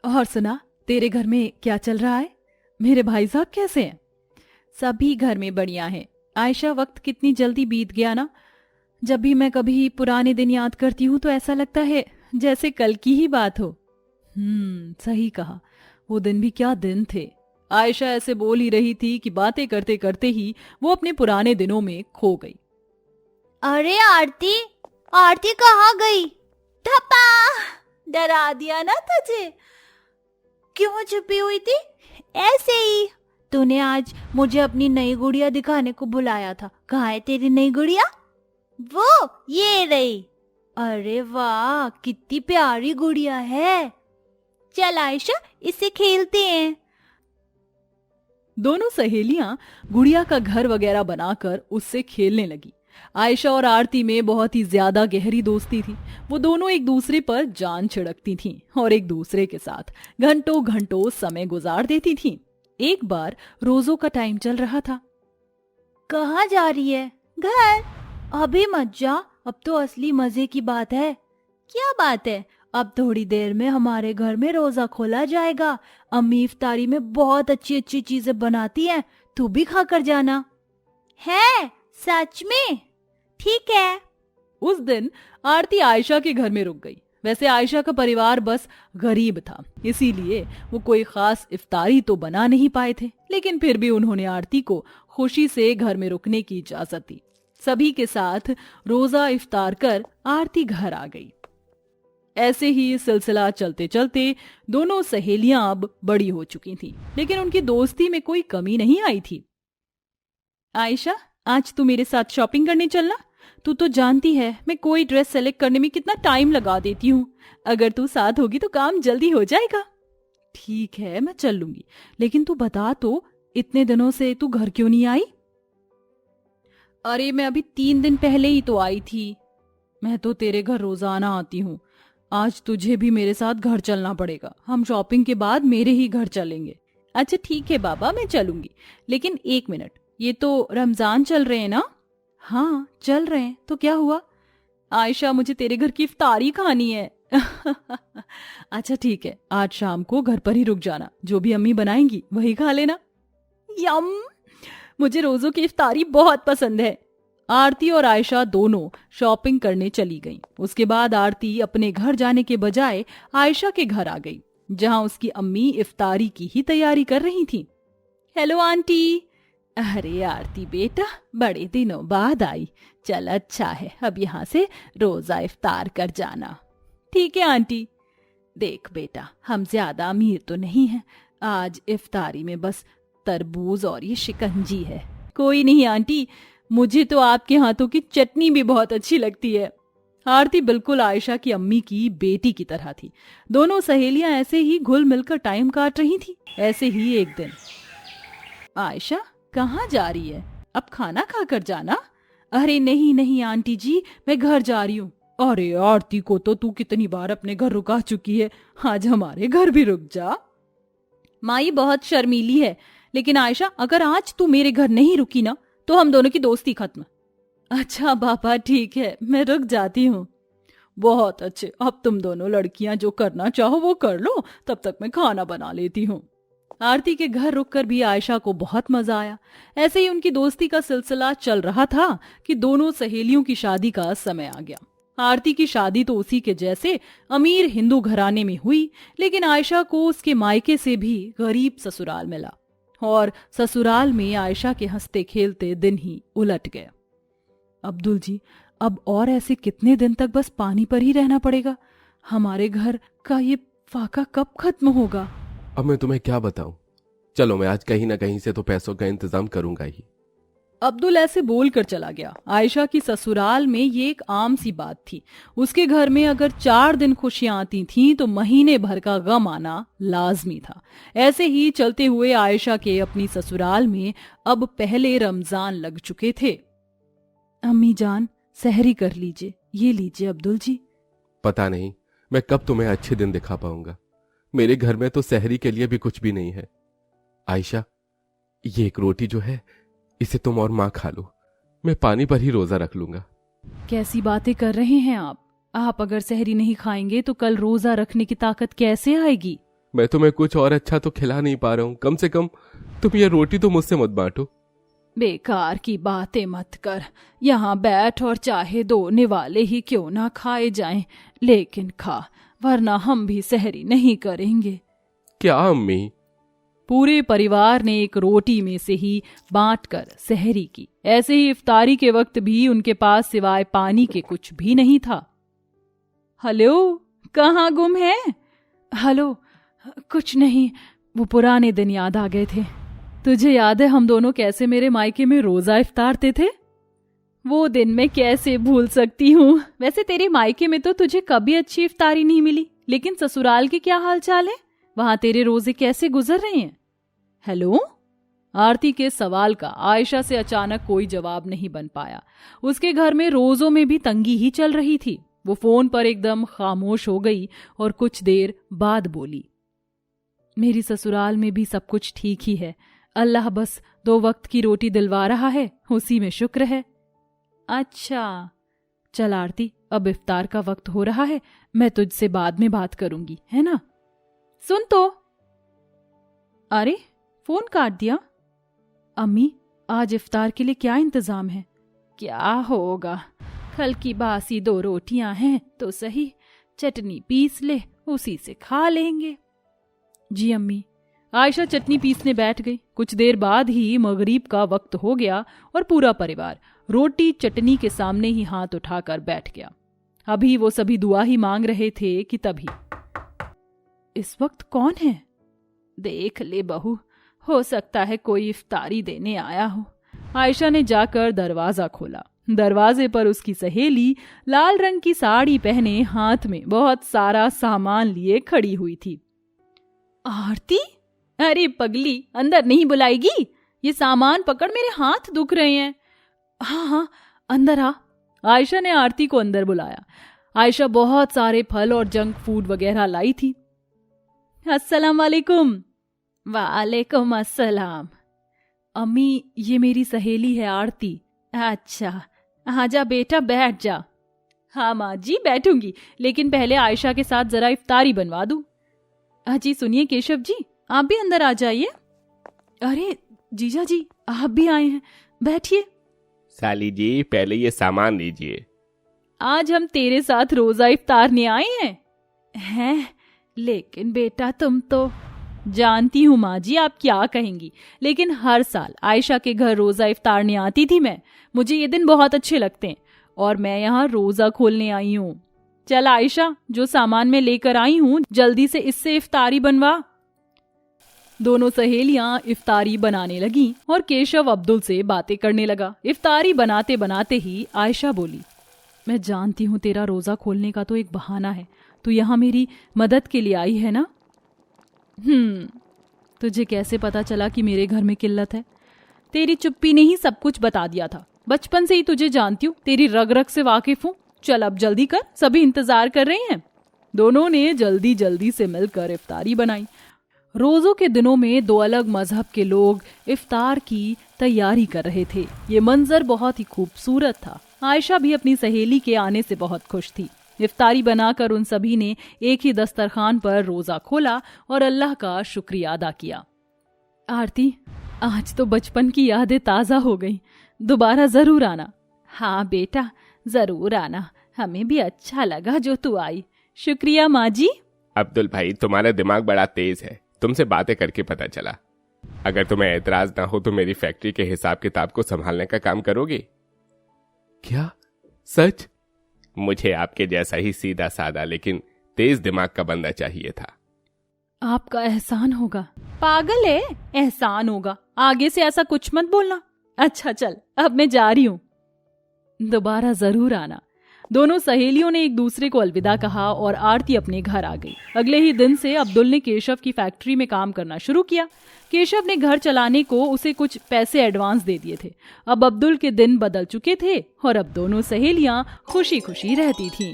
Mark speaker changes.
Speaker 1: और सुना, तेरे घर में क्या चल रहा है? मेरे भाई साहब कैसे हैं? सभी घर में बढ़िया हैं। आयशा, वक्त कितनी जल्दी बीत गया ना। जब भी मैं कभी पुराने दिन याद करती हूँ तो ऐसा लगता है जैसे कल की ही बात हो। सही कहा, वो दिन भी क्या दिन थे। आयशा ऐसे बोल ही रही थी कि बातें करते करते ही वो अपने पुराने दिनों में खो गई।
Speaker 2: अरे आरती, आरती कहाँ गई? धप्पा! डरा दिया ना तुझे। क्यों छुपी हुई थी? ऐसे ही। तूने आज मुझे अपनी नई गुड़िया दिखाने को बुलाया था। कहाँ है तेरी नई गुड़िया? वो ये रही। अरे वाह, कितनी प्यारी गुड़िया है। चल आयशा, इससे खेलते हैं।
Speaker 1: दोनों सहेलियां गुड़िया का घर वगैरह बनाकर उससे खेलने लगी। आयशा और आरती में बहुत ही ज्यादा गहरी दोस्ती थी। वो दोनों एक दूसरे पर जान छिड़कती थीं और एक दूसरे के साथ घंटों घंटों समय गुजार देती थीं। एक बार रोजों का टाइम चल रहा था।
Speaker 2: कहाँ जा रही है? घर। अभी मत जा, अब तो असली मजे की बात है। क्या बात है? अब थोड़ी देर में हमारे घर में रोजा खोला जाएगा। अम्मी इफ्तारी में बहुत अच्छी अच्छी चीजें बनाती हैं, तू भी खा कर जाना। है? सच में? ठीक है।
Speaker 1: उस दिन आरती आयशा के घर में रुक गई। वैसे आयशा का परिवार बस गरीब था, इसीलिए वो कोई खास इफ्तारी तो बना नहीं पाए थे, लेकिन फिर भी उन्होंने आरती को खुशी से घर में रुकने की इजाजत दी। सभी के साथ रोजा इफ्तार कर आरती घर आ गई। ऐसे ही सिलसिला चलते चलते दोनों सहेलियां अब बड़ी हो चुकी थीं, लेकिन उनकी दोस्ती में कोई कमी नहीं आई थी। आयशा, आज तू मेरे साथ शॉपिंग करने चलना। तू तो जानती है मैं कोई ड्रेस सेलेक्ट करने में कितना टाइम लगा देती हूँ। अगर तू साथ होगी तो काम जल्दी हो जाएगा। ठीक है, मैं चल लूंगी, लेकिन तू बता तो, इतने दिनों से तू घर क्यों नहीं आई? अरे मैं अभी 3 दिन पहले ही तो आई थी। मैं तो तेरे घर रोजाना आती हूँ। आज तुझे भी मेरे साथ घर चलना पड़ेगा। हम शॉपिंग के बाद मेरे ही घर चलेंगे। अच्छा ठीक है बाबा, मैं चलूंगी, लेकिन 1 मिनट, ये तो रमजान चल रहे हैं ना? हाँ चल रहे हैं, तो क्या हुआ? आयशा, मुझे तेरे घर की इफ्तारी खानी है। अच्छा ठीक है, आज शाम को घर पर ही रुक जाना, जो भी अम्मी बनाएंगी वही खा लेना। यम, मुझे रोजों की इफ्तारी बहुत पसंद है। आरती और आयशा दोनों शॉपिंग करने चली गईं। उसके बाद आरती अपने घर जाने के बजाय आयशा के घर आ गई, जहां उसकी अम्मी इफ्तारी की ही तैयारी कर रही थी। Hello aunty. अरे आरती बेटा, बड़े दिनों बाद आई। चल अच्छा है, अब यहाँ से रोजा इफ्तार कर जाना। ठीक है आंटी। देख बेटा, हम ज्यादा अमीर तो नहीं हैं, आज इफ्तारी में बस तरबूज और ये शिकंजी है। कोई नहीं आंटी, मुझे तो आपके हाथों की चटनी भी बहुत अच्छी लगती है। आरती बिल्कुल आयशा की अम्मी की बेटी की तरह थी। दोनों सहेलियां ऐसे ही घुल मिलकर टाइम काट रही थी। ऐसे ही एक दिन, आयशा कहाँ जा रही है? अब खाना खाकर जाना। अरे नहीं नहीं आंटी जी, मैं घर जा रही हूँ। अरे आरती को तो तू कितनी बार अपने घर रुका चुकी है, आज हमारे घर भी रुक जा। माई बहुत शर्मीली है, लेकिन आयशा अगर आज तू मेरे घर नहीं रुकी ना तो हम दोनों की दोस्ती खत्म। अच्छा पापा ठीक है, मैं रुक जाती हूँ। बहुत अच्छे, अब तुम दोनों लड़कियां जो करना चाहो वो कर लो, तब तक मैं खाना बना लेती हूँ। आरती के घर रुककर भी आयशा को बहुत मजा आया। ऐसे ही उनकी दोस्ती का सिलसिला चल रहा था कि दोनों सहेलियों की शादी का समय आ गया। आरती की शादी तो उसी के जैसे अमीर हिंदू घराने में हुई, लेकिन आयशा को उसके मायके से भी गरीब ससुराल मिला और ससुराल में आयशा के हंसते खेलते दिन ही उलट गए। अब्दुल जी, अब और ऐसे कितने दिन तक बस पानी पर ही रहना पड़ेगा? हमारे घर का ये फाका कब खत्म होगा?
Speaker 3: अब मैं तुम्हें क्या बताऊं। चलो, मैं आज कहीं ना कहीं से तो पैसों का इंतजाम करूंगा ही।
Speaker 1: अब्दुल ऐसे बोलकर चला गया। आयशा की ससुराल में ये एक आम सी बात थी। उसके घर में अगर 4 दिन खुशियां आती थीं तो महीने भर का गम आना लाजमी था। ऐसे ही चलते हुए आयशा के अपनी ससुराल में अब पहले रमजान लग चुके थे। अम्मी जान, सहरी कर लीजिए। ये लीजिए अब्दुल जी।
Speaker 3: पता नहीं मैं कब तुम्हें अच्छे दिन दिखा पाऊंगा। मेरे घर में तो सहरी के लिए भी कुछ भी नहीं है। आयशा, ये एक रोटी जो है इसे तुम और माँ खा लो, मैं पानी पर ही रोजा रख लूंगा।
Speaker 1: कैसी बातें कर रहे हैं आप? अगर सहरी नहीं खाएंगे तो कल रोजा रखने की ताकत कैसे आएगी?
Speaker 3: मैं तुम्हें कुछ और अच्छा तो खिला नहीं पा रहा हूं, कम से कम तुम ये रोटी तो मुझसे मत बांटो।
Speaker 1: बेकार की बातें मत कर, यहाँ बैठ और चाहे 2 निवाले ही क्यों ना खाए जाएं, लेकिन खा, वरना हम भी सहरी नहीं करेंगे।
Speaker 3: क्या अम्मी?
Speaker 1: पूरे परिवार ने एक रोटी में से ही बांटकर सहरी की। ऐसे ही इफ्तारी के वक्त भी उनके पास सिवाय पानी के कुछ भी नहीं था। हेलो, कहाँ गुम है? हेलो, कुछ नहीं, वो पुराने दिन याद आ गए थे। तुझे याद है हम दोनों कैसे मेरे मायके में रोजा इफ्तारते थे? वो दिन मैं कैसे भूल सकती हूँ। वैसे तेरे मायके में तो तुझे कभी अच्छी इफ्तारी नहीं मिली, लेकिन ससुराल के क्या हाल चाल है? वहां तेरे रोजे कैसे गुजर रहे हैं? हेलो? आरती के सवाल का आयशा से अचानक कोई जवाब नहीं बन पाया। उसके घर में रोजों में भी तंगी ही चल रही थी। वो फोन पर एकदम खामोश हो गई और कुछ देर बाद बोली, मेरी ससुराल में भी सब कुछ ठीक ही है। अल्लाह बस 2 वक्त की रोटी दिलवा रहा है, उसी में शुक्र है। अच्छा, चल आरती, अब इफ्तार का वक्त हो रहा है, मैं तुझसे बाद में बात करूंगी, है ना? सुन तो। अरे, फोन काट दिया। अम्मी, आज इफ्तार के लिए क्या इंतजाम है? क्या होगा, कल की बासी 2 रोटियां हैं तो सही, चटनी पीस ले, उसी से खा लेंगे। जी अम्मी। आयशा चटनी पीसने बैठ गई। कुछ देर बाद ही मगरिब का वक्त हो गया और पूरा परिवार रोटी चटनी के सामने ही हाथ उठाकर बैठ गया। अभी वो सभी दुआ ही मांग रहे थे कि तभी, इस वक्त कौन है? देख ले बहू, हो सकता है कोई इफ्तारी देने आया हो। आयशा ने जाकर दरवाजा खोला। दरवाजे पर उसकी सहेली लाल रंग की साड़ी पहने हाथ में बहुत सारा सामान लिए खड़ी हुई थी। आरती, अरे पगली, अंदर नहीं बुलाएगी? ये सामान पकड़, मेरे हाथ दुख रहे हैं। हाँ हाँ, अंदर आ। आयशा ने आरती को अंदर बुलाया। आयशा बहुत सारे फल और जंक फूड वगैरह लाई थी। अस्सलाम वालेकुम। वालेकुम अस्सलाम। अम्मी, ये मेरी सहेली है आरती। अच्छा, आजा बेटा, बैठ जा। हाँ माँ जी, बैठूंगी, लेकिन पहले आयशा के साथ जरा इफ्तारी बनवा दूं। जी सुनिए केशव जी, आप भी अंदर आ जाइए। अरे जीजा जी, आप भी आए हैं, बैठिए।
Speaker 3: साली जी, पहले ये सामान लीजिए।
Speaker 1: आज हम तेरे साथ रोजा इफ्तारने आए हैं? लेकिन बेटा तुम तो। जानती हूँ माँ जी आप क्या कहेंगी, लेकिन हर साल आयशा के घर रोजा इफ्तारने आती थी मैं। मुझे ये दिन बहुत अच्छे लगते हैं और मैं यहाँ रोजा खोलने आई हूँ। चल आयशा, जो सामान मैं लेकर आई हूँ जल्दी से इससे इफ्तारी बनवा। दोनों सहेलियां इफ्तारी बनाने लगी और केशव अब्दुल से बातें करने लगा। इफ्तारी बनाते बनाते ही आयशा बोली, मैं जानती हूँ तेरा रोजा खोलने का तो एक बहाना है, तू यहाँ मेरी मदद के लिए आई है ना? तुझे कैसे पता चला कि मेरे घर में किल्लत है? तेरी चुप्पी ने ही सब कुछ बता दिया था। बचपन से ही तुझे जानती हूँ, तेरी रग रग से वाकिफ हूँ। चल अब जल्दी कर, सभी इंतजार कर रहे हैं। दोनों ने जल्दी जल्दी से मिलकर इफ्तारी बनाई। रोजों के दिनों में 2 अलग मजहब के लोग इफ्तार की तैयारी कर रहे थे। ये मंजर बहुत ही खूबसूरत था। आयशा भी अपनी सहेली के आने से बहुत खुश थी। इफ्तारी बनाकर उन सभी ने एक ही दस्तरखान पर रोजा खोला और अल्लाह का शुक्रिया अदा किया। आरती, आज तो बचपन की यादें ताजा हो गई, दोबारा जरूर आना। हाँ बेटा, जरूर आना, हमें भी अच्छा लगा जो तू आई। शुक्रिया माँ जी।
Speaker 3: अब्दुल भाई, तुम्हारा दिमाग बड़ा तेज है, तुमसे बातें करके पता चला। अगर तुम्हें एतराज ना हो तो मेरी फैक्ट्री के हिसाब किताब को संभालने का काम करोगे? क्या सच? मुझे आपके जैसा ही सीधा साधा लेकिन तेज दिमाग का बंदा चाहिए था।
Speaker 1: आपका एहसान होगा। पागल है, एहसान होगा? आगे से ऐसा कुछ मत बोलना। अच्छा चल, अब मैं जा रही हूँ, दोबारा जरूर आना। दोनों सहेलियों ने एक दूसरे को अलविदा कहा और आरती अपने घर आ गई। अगले ही दिन से अब्दुल ने केशव की फैक्ट्री में काम करना शुरू किया। केशव ने घर चलाने को उसे कुछ पैसे एडवांस दे दिए थे। अब अब्दुल के दिन बदल चुके थे और अब दोनों सहेलियां खुशी खुशी रहती थीं।